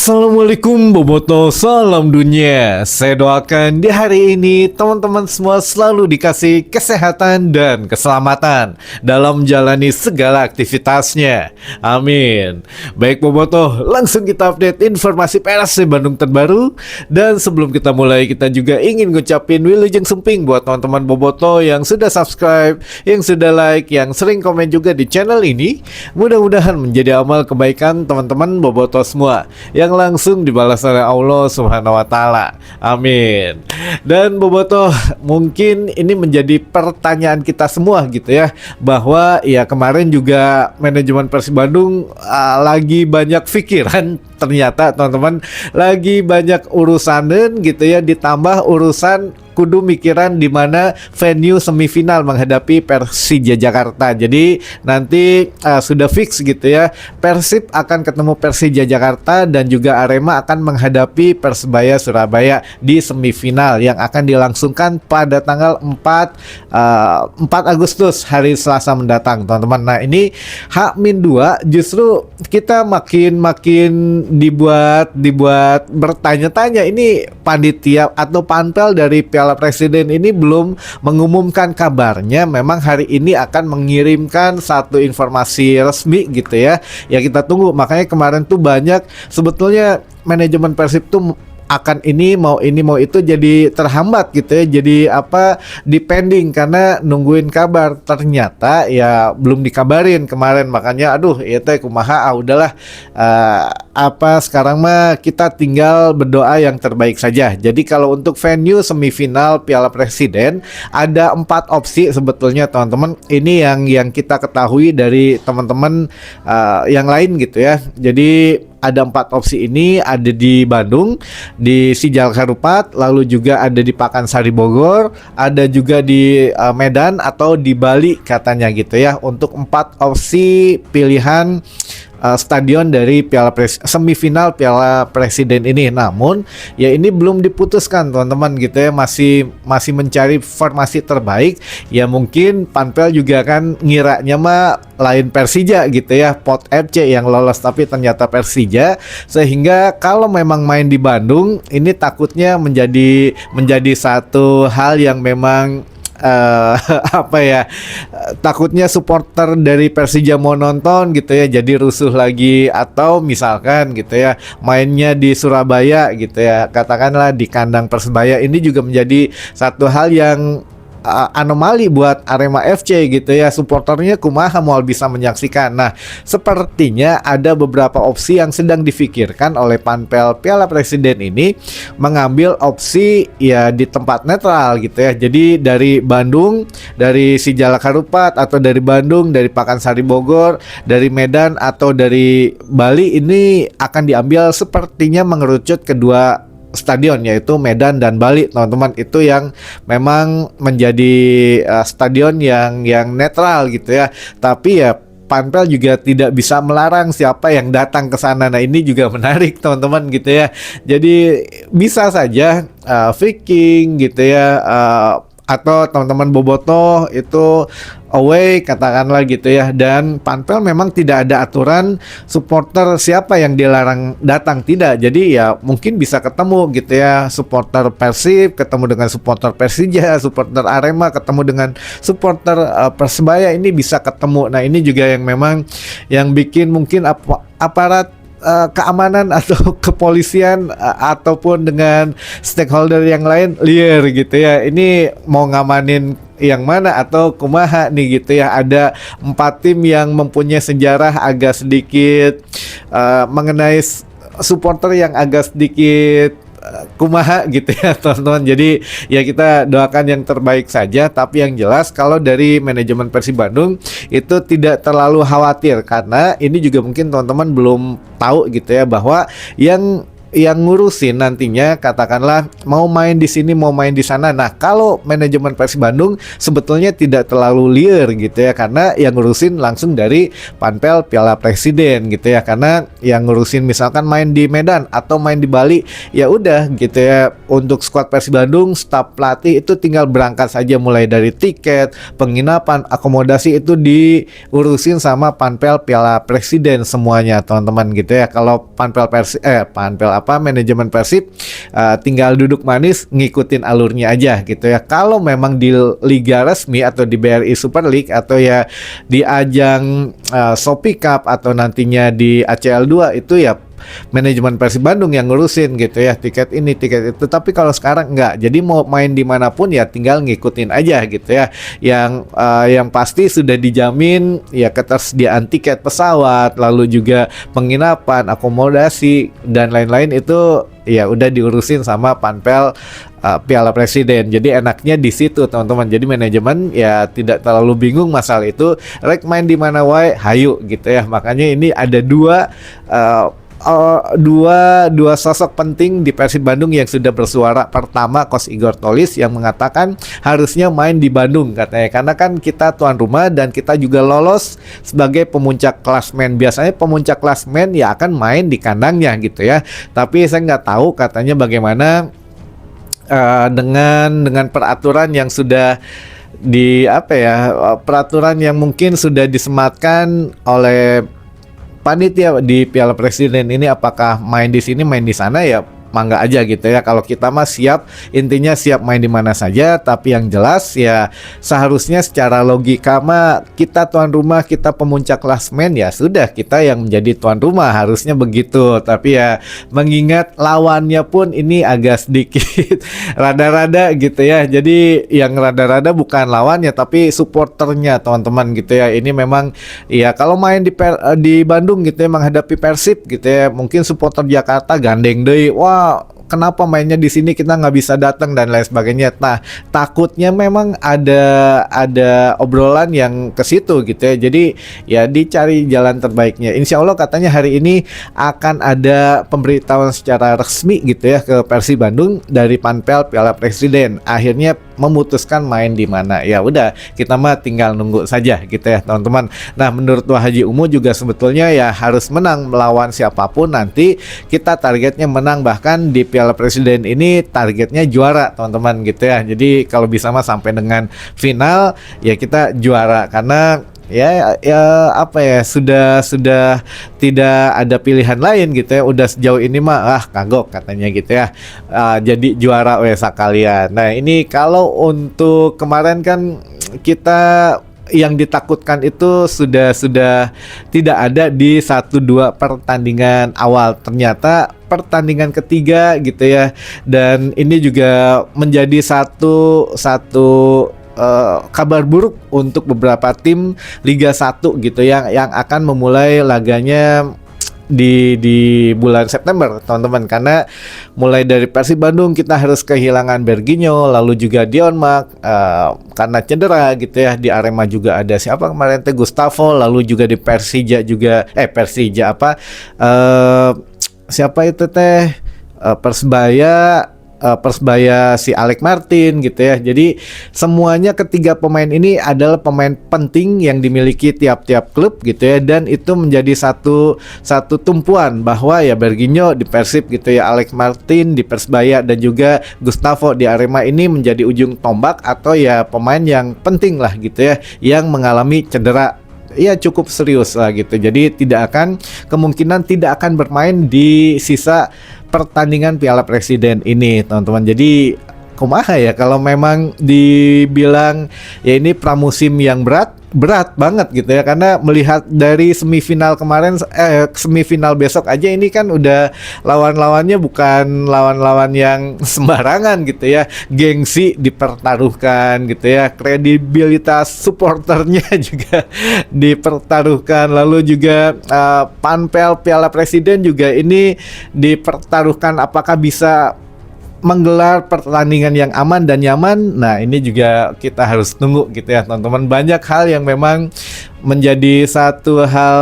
Assalamualaikum Boboto, salam dunia. Saya doakan di hari ini teman-teman semua selalu dikasih kesehatan dan keselamatan dalam menjalani segala aktivitasnya. Amin. Baik Boboto, langsung kita update informasi PSC Bandung terbaru. Dan sebelum kita mulai, kita juga ingin ngucapin wilujeng sumping buat teman-teman Boboto yang sudah subscribe, yang sudah like, yang sering komen juga di channel ini. Mudah-mudahan menjadi amal kebaikan teman-teman Boboto semua yang langsung dibalas oleh Allah Subhanahu wa Ta'ala. Amin. Dan Boboto, mungkin ini menjadi pertanyaan kita semua gitu ya, bahwa ya kemarin juga manajemen Persib Bandung lagi banyak pikiran, ternyata teman-teman lagi banyak urusanen gitu ya, ditambah urusan kudu mikiran di mana venue semifinal menghadapi Persija Jakarta. Jadi nanti sudah fix gitu ya, Persib akan ketemu Persija Jakarta dan juga Arema akan menghadapi Persebaya Surabaya di semifinal yang akan dilangsungkan pada tanggal 4 Agustus hari Selasa mendatang, teman-teman. Nah, ini H-2 justru kita makin dibuat bertanya-tanya, ini panitia atau panpel dari Piala Presiden ini belum mengumumkan kabarnya. Memang hari ini akan mengirimkan satu informasi resmi gitu ya, ya kita tunggu. Makanya kemarin tuh banyak sebetulnya manajemen Persib tuh akan ini mau itu jadi terhambat gitu ya, jadi depending karena nungguin kabar. Ternyata ya belum dikabarin kemarin, makanya aduh ya teh kumaha, udahlah sekarang mah kita tinggal berdoa yang terbaik saja. Jadi kalau untuk venue semifinal Piala Presiden ada 4 opsi sebetulnya teman-teman. Ini yang kita ketahui dari teman-teman yang lain gitu ya. Jadi ada 4 opsi ini, ada di Bandung, di Sijal Harupat, lalu juga ada di Pakansari Bogor, ada juga di Medan atau di Bali katanya gitu ya, untuk 4 opsi pilihan stadion dari semifinal Piala Presiden ini. Namun ya ini belum diputuskan teman-teman gitu ya, masih mencari formasi terbaik. Ya mungkin panpel juga kan ngiranya mah lain Persija gitu ya, Pot FC yang lolos, tapi ternyata Persija. Sehingga kalau memang main di Bandung ini takutnya menjadi satu hal yang memang takutnya supporter dari Persija mau nonton gitu ya, jadi rusuh lagi. Atau misalkan gitu ya, mainnya di Surabaya gitu ya, katakanlah di kandang Persebaya, ini juga menjadi satu hal yang anomali buat Arema FC gitu ya, supporternya kumaha mau bisa menyaksikan. Nah, sepertinya ada beberapa opsi yang sedang difikirkan oleh panpel Piala Presiden ini, mengambil opsi ya di tempat netral gitu ya. Jadi dari Bandung, dari Sijalak Harupat, atau dari Bandung, dari Pakansari Bogor, dari Medan, atau dari Bali, ini akan diambil sepertinya mengerucut kedua stadion, yaitu Medan dan Bali, teman-teman. Itu yang memang menjadi stadion yang netral gitu ya. Tapi ya panpel juga tidak bisa melarang siapa yang datang ke sana. Nah, ini juga menarik teman-teman gitu ya. Jadi bisa saja Viking gitu ya, atau teman-teman Boboto itu away katakanlah gitu ya. Dan panpel memang tidak ada aturan supporter siapa yang dilarang datang, tidak. Jadi ya mungkin bisa ketemu gitu ya, supporter Persib ketemu dengan supporter Persija, supporter Arema ketemu dengan supporter Persebaya, ini bisa ketemu. Nah, ini juga yang memang yang bikin mungkin aparat keamanan atau kepolisian ataupun dengan stakeholder yang lain liar gitu ya, ini mau ngamanin yang mana atau kumaha nih gitu ya. Ada 4 tim yang mempunyai sejarah agak sedikit mengenai supporter yang agak sedikit kumaha gitu ya teman-teman. Jadi ya kita doakan yang terbaik saja. Tapi yang jelas kalau dari manajemen Persib Bandung itu tidak terlalu khawatir, karena ini juga mungkin teman-teman belum tahu gitu ya, bahwa yang yang ngurusin nantinya katakanlah mau main di sini mau main di sana. Nah, kalau manajemen Persib Bandung sebetulnya tidak terlalu liar gitu ya, karena yang ngurusin langsung dari Panpel Piala Presiden gitu ya. Karena yang ngurusin misalkan main di Medan atau main di Bali, ya udah gitu ya, untuk skuad Persib Bandung, staf pelatih itu tinggal berangkat saja, mulai dari tiket, penginapan, akomodasi itu diurusin sama Panpel Piala Presiden semuanya teman-teman gitu ya. Kalau manajemen Persib tinggal duduk manis ngikutin alurnya aja gitu ya. Kalau memang di liga resmi atau di BRI Super League atau ya di ajang Shopee Cup atau nantinya di ACL 2 itu ya manajemen Persib Bandung yang ngurusin gitu ya, tiket ini tiket itu. Tapi kalau sekarang enggak, jadi mau main dimanapun ya tinggal ngikutin aja gitu ya. Yang pasti sudah dijamin ya ketersediaan tiket pesawat, lalu juga penginapan, akomodasi dan lain-lain itu ya udah diurusin sama Panpel Piala Presiden. Jadi enaknya di situ teman-teman. Jadi manajemen ya tidak terlalu bingung masalah itu. Rek main di mana wae, hayu gitu ya. Makanya ini ada dua sosok penting di Persib Bandung yang sudah bersuara. Pertama, Coach Igor Tolis yang mengatakan harusnya main di Bandung katanya, karena kan kita tuan rumah dan kita juga lolos sebagai pemuncak klasmen. Biasanya pemuncak klasmen ya akan main di kandangnya gitu ya. Tapi saya nggak tahu katanya bagaimana dengan peraturan yang sudah peraturan yang mungkin sudah disematkan oleh panitia di Piala Presiden ini, apakah main di sini main di sana ya mangga aja gitu ya. Kalau kita mah siap, intinya siap main di mana saja. Tapi yang jelas ya seharusnya secara logika mah kita tuan rumah, kita pemuncak klasmen, ya sudah kita yang menjadi tuan rumah, harusnya begitu. Tapi ya mengingat lawannya pun ini agak sedikit rada-rada gitu ya. Jadi yang rada-rada bukan lawannya tapi supporternya teman-teman gitu ya. Ini memang ya kalau main di Bandung gitu ya menghadapi Persib gitu ya, mungkin supporter Jakarta gandeng deui, wah kenapa mainnya di sini kita nggak bisa datang dan lain sebagainya. Nah, takutnya memang ada obrolan yang ke situ gitu ya. Jadi ya dicari jalan terbaiknya. Insya Allah katanya hari ini akan ada pemberitahuan secara resmi gitu ya ke Persib Bandung dari Panpel Piala Presiden. Akhirnya memutuskan main di mana. Ya udah, kita mah tinggal nunggu saja gitu ya, teman-teman. Nah, menurut Wah Haji Umu juga sebetulnya ya harus menang melawan siapapun nanti. Kita targetnya menang, bahkan di Piala Presiden ini targetnya juara teman-teman gitu ya. Jadi kalau bisa mah sampai dengan final ya kita juara, karena ya apa ya sudah tidak ada pilihan lain gitu ya. Udah sejauh ini mah kagok katanya gitu ya. Jadi juara sekalian. Nah, ini kalau untuk kemarin kan kita yang ditakutkan itu sudah tidak ada di 1-2 pertandingan awal, ternyata pertandingan ketiga gitu ya. Dan ini juga menjadi satu kabar buruk untuk beberapa tim Liga 1 gitu yang akan memulai laganya di bulan September teman-teman, karena mulai dari Persib Bandung kita harus kehilangan Berginho, lalu juga Dionmark karena cedera gitu ya. Di Arema juga ada siapa kemarin Gustavo, lalu juga di Persija juga siapa itu Persebaya si Alex Martin gitu ya. Jadi semuanya ketiga pemain ini adalah pemain penting yang dimiliki tiap-tiap klub gitu ya, dan itu menjadi satu tumpuan bahwa ya Berginho di Persib gitu ya, Alex Martin di Persebaya dan juga Gustavo di Arema ini menjadi ujung tombak atau ya pemain yang penting lah gitu ya, yang mengalami cedera ya cukup serius lah gitu. Jadi kemungkinan tidak akan bermain di sisa pertandingan Piala Presiden ini teman-teman. Jadi kumaha ya kalau memang dibilang ya ini pramusim yang berat banget gitu ya, karena melihat dari semifinal kemarin, semifinal besok aja ini kan udah lawan-lawannya bukan lawan-lawan yang sembarangan gitu ya. Gengsi dipertaruhkan gitu ya, kredibilitas supporternya juga dipertaruhkan, lalu juga Panpel Piala Presiden juga ini dipertaruhkan apakah bisa menggelar pertandingan yang aman dan nyaman. Nah, ini juga kita harus tunggu gitu ya teman-teman. Banyak hal yang memang menjadi satu hal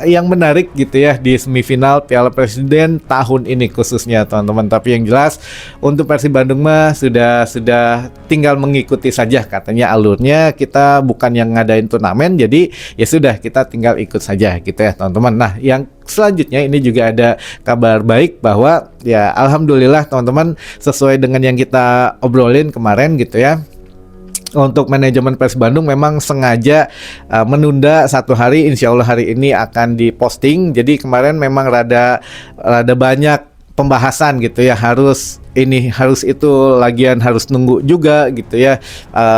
yang menarik gitu ya di semifinal Piala Presiden tahun ini khususnya teman-teman. Tapi yang jelas untuk Persib Bandung mah sudah tinggal mengikuti saja katanya alurnya. Kita bukan yang ngadain turnamen, jadi ya sudah kita tinggal ikut saja gitu ya teman-teman. Nah, yang selanjutnya ini juga ada kabar baik bahwa ya alhamdulillah teman-teman, sesuai dengan yang kita obrolin kemarin gitu ya, untuk manajemen Persib Bandung memang sengaja menunda satu hari. Insya Allah hari ini akan diposting. Jadi kemarin memang rada banyak pembahasan gitu ya, harus ini harus itu, lagian harus nunggu juga gitu ya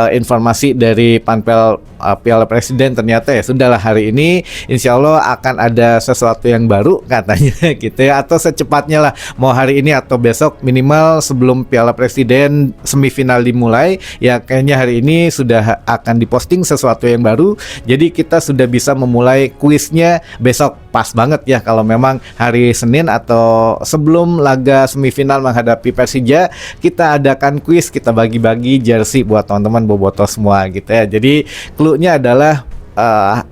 informasi dari panpel Piala Presiden. Ternyata ya sudahlah, hari ini insya Allah akan ada sesuatu yang baru katanya gitu ya, atau secepatnya lah, mau hari ini atau besok, minimal sebelum Piala Presiden semifinal dimulai ya, kayaknya hari ini sudah akan diposting sesuatu yang baru. Jadi kita sudah bisa memulai kuisnya besok. Pas banget ya kalau memang hari Senin atau sebelum laga semifinal menghadapi Persija, kita adakan kuis, kita bagi-bagi jersey buat teman-teman bobotoh semua gitu ya. Jadi clue-nya adalah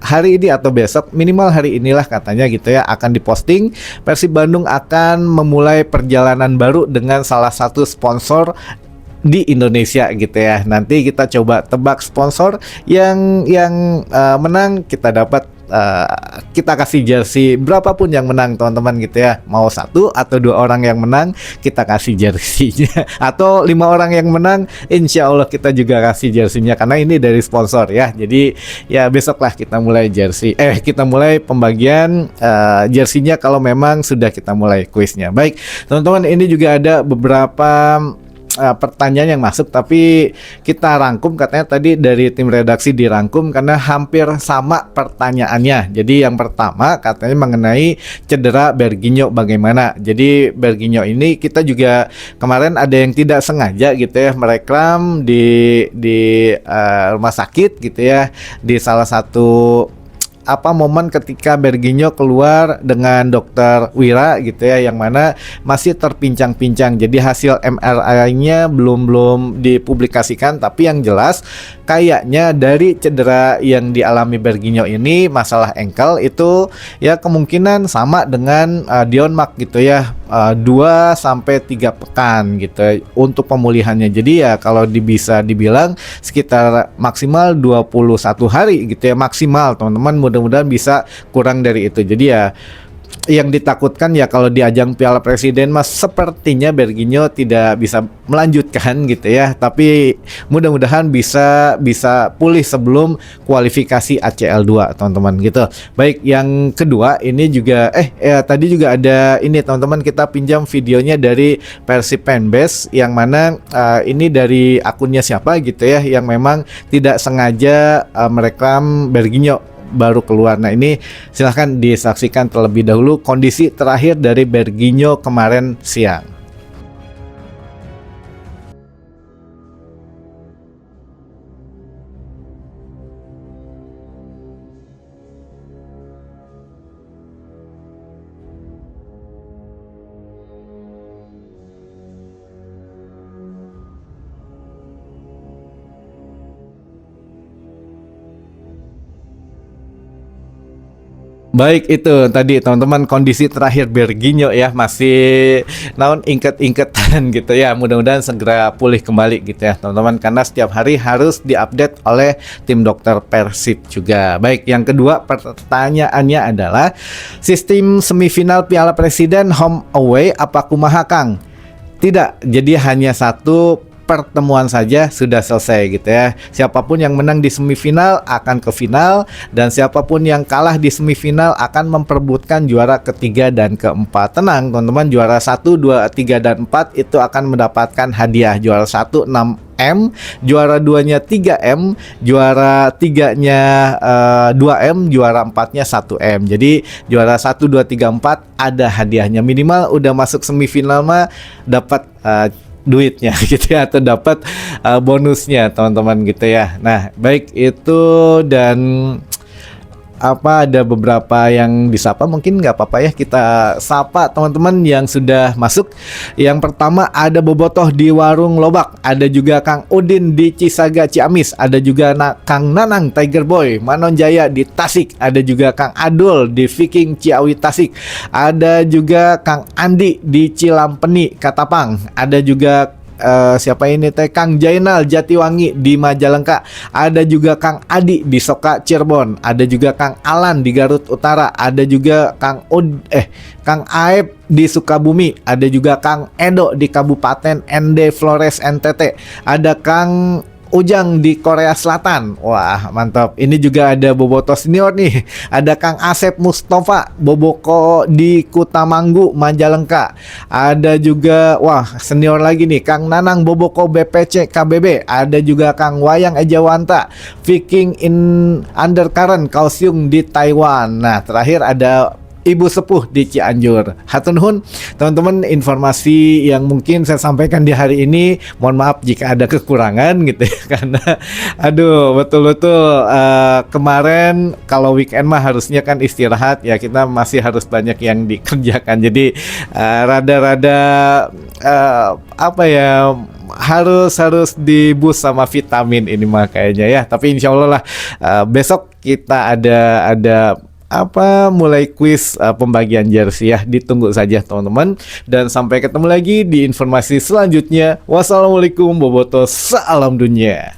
hari ini atau besok, minimal hari inilah katanya gitu ya, akan diposting. Persib Bandung akan memulai perjalanan baru dengan salah satu sponsor di Indonesia gitu ya. Nanti kita coba tebak sponsor yang menang, kita dapat kita kasih jersey. Berapapun yang menang teman-teman gitu ya, mau 1 atau 2 orang yang menang kita kasih jersey-nya, atau 5 orang yang menang insya Allah kita juga kasih jersey-nya, karena ini dari sponsor ya. Jadi ya besoklah kita mulai kita mulai pembagian jersey-nya kalau memang sudah kita mulai kuisnya. Baik teman-teman, ini juga ada beberapa pertanyaan yang masuk, tapi kita rangkum, katanya tadi dari tim redaksi dirangkum karena hampir sama pertanyaannya. Jadi yang pertama katanya mengenai cedera Berginho bagaimana. Jadi Berginho ini kita juga kemarin ada yang tidak sengaja gitu ya mereklam di rumah sakit gitu ya, di salah satu momen ketika Berginho keluar dengan dokter Wira gitu ya, yang mana masih terpincang-pincang. Jadi hasil MRI-nya belum dipublikasikan, tapi yang jelas kayaknya dari cedera yang dialami Berginho ini, masalah ankle itu ya kemungkinan sama dengan Dion Mark gitu ya, 2-3 pekan gitu untuk pemulihannya. Jadi ya kalau bisa dibilang sekitar maksimal 21 hari gitu ya, maksimal teman-teman. Mudah-mudahan bisa kurang dari itu. Jadi ya yang ditakutkan ya kalau di ajang Piala Presiden mas sepertinya Berginho tidak bisa melanjutkan gitu ya, tapi mudah-mudahan bisa pulih sebelum kualifikasi ACL 2 teman-teman gitu. Baik, yang kedua ini juga tadi juga ada ini teman-teman, kita pinjam videonya dari Persib Fanbase, yang mana ini dari akunnya siapa gitu ya, yang memang tidak sengaja mereklam Berginho baru keluar. Nah ini silahkan disaksikan terlebih dahulu kondisi terakhir dari Berginho kemarin siang. Baik, itu tadi teman-teman kondisi terakhir Berginho ya, masih ingket-ingketan gitu ya. Mudah-mudahan segera pulih kembali gitu ya teman-teman, karena setiap hari harus diupdate oleh tim dokter Persib juga. Baik, yang kedua pertanyaannya adalah sistem semifinal Piala Presiden home away apa kumaha Kang? Tidak, jadi hanya satu pertemuan saja sudah selesai gitu ya. Siapapun yang menang di semifinal akan ke final, dan siapapun yang kalah di semifinal akan memperebutkan juara ketiga dan keempat. Tenang teman-teman, juara 1, 2, 3 dan 4 itu akan mendapatkan hadiah. Juara 1 6M, juara 2-nya 3M, juara 3-nya 2M, juara 4-nya 1M. Jadi juara 1, 2, 3, 4 ada hadiahnya. Minimal udah masuk semifinal mah dapat duitnya gitu ya, atau dapat bonusnya teman-teman gitu ya. Nah baik itu, dan ada beberapa yang disapa, mungkin nggak apa-apa ya kita sapa teman-teman yang sudah masuk. Yang pertama ada Bobotoh di Warung Lobak, ada juga Kang Udin di Cisaga Ciamis, ada juga Kang Nanang Tiger Boy Manonjaya di Tasik, ada juga Kang Adul di Viking Ciawi Tasik, ada juga Kang Andi di Cilampeni Katapang, ada juga siapa ini teh Kang Jainal Jatiwangi di Majalengka, ada juga Kang Adi di Soka Cirebon, ada juga Kang Alan di Garut Utara, ada juga Kang Aep di Sukabumi, ada juga Kang Edo di Kabupaten ND Flores NTT, ada Kang Ujang di Korea Selatan. Wah, mantap. Ini juga ada Bobotoh senior nih. Ada Kang Asep Mustafa Boboko di Kutamanggu, Majalengka. Ada juga senior lagi nih, Kang Nanang Boboko BPC KBB. Ada juga Kang Wayang Ejawanta Viking in Undercurrent Kaohsiung di Taiwan. Nah, terakhir ada Ibu Sepuh di Cianjur. Hatur nuhun teman-teman, informasi yang mungkin saya sampaikan di hari ini, mohon maaf jika ada kekurangan gitu ya, karena betul-betul kemarin kalau weekend mah harusnya kan istirahat ya, kita masih harus banyak yang dikerjakan, jadi rada-rada harus dibus sama vitamin ini mah kayaknya ya. Tapi insya Allah lah besok kita ada mulai kuis pembagian jersey ya, ditunggu saja teman-teman, dan sampai ketemu lagi di informasi selanjutnya. Wassalamualaikum, Bobotoh, salam dunia.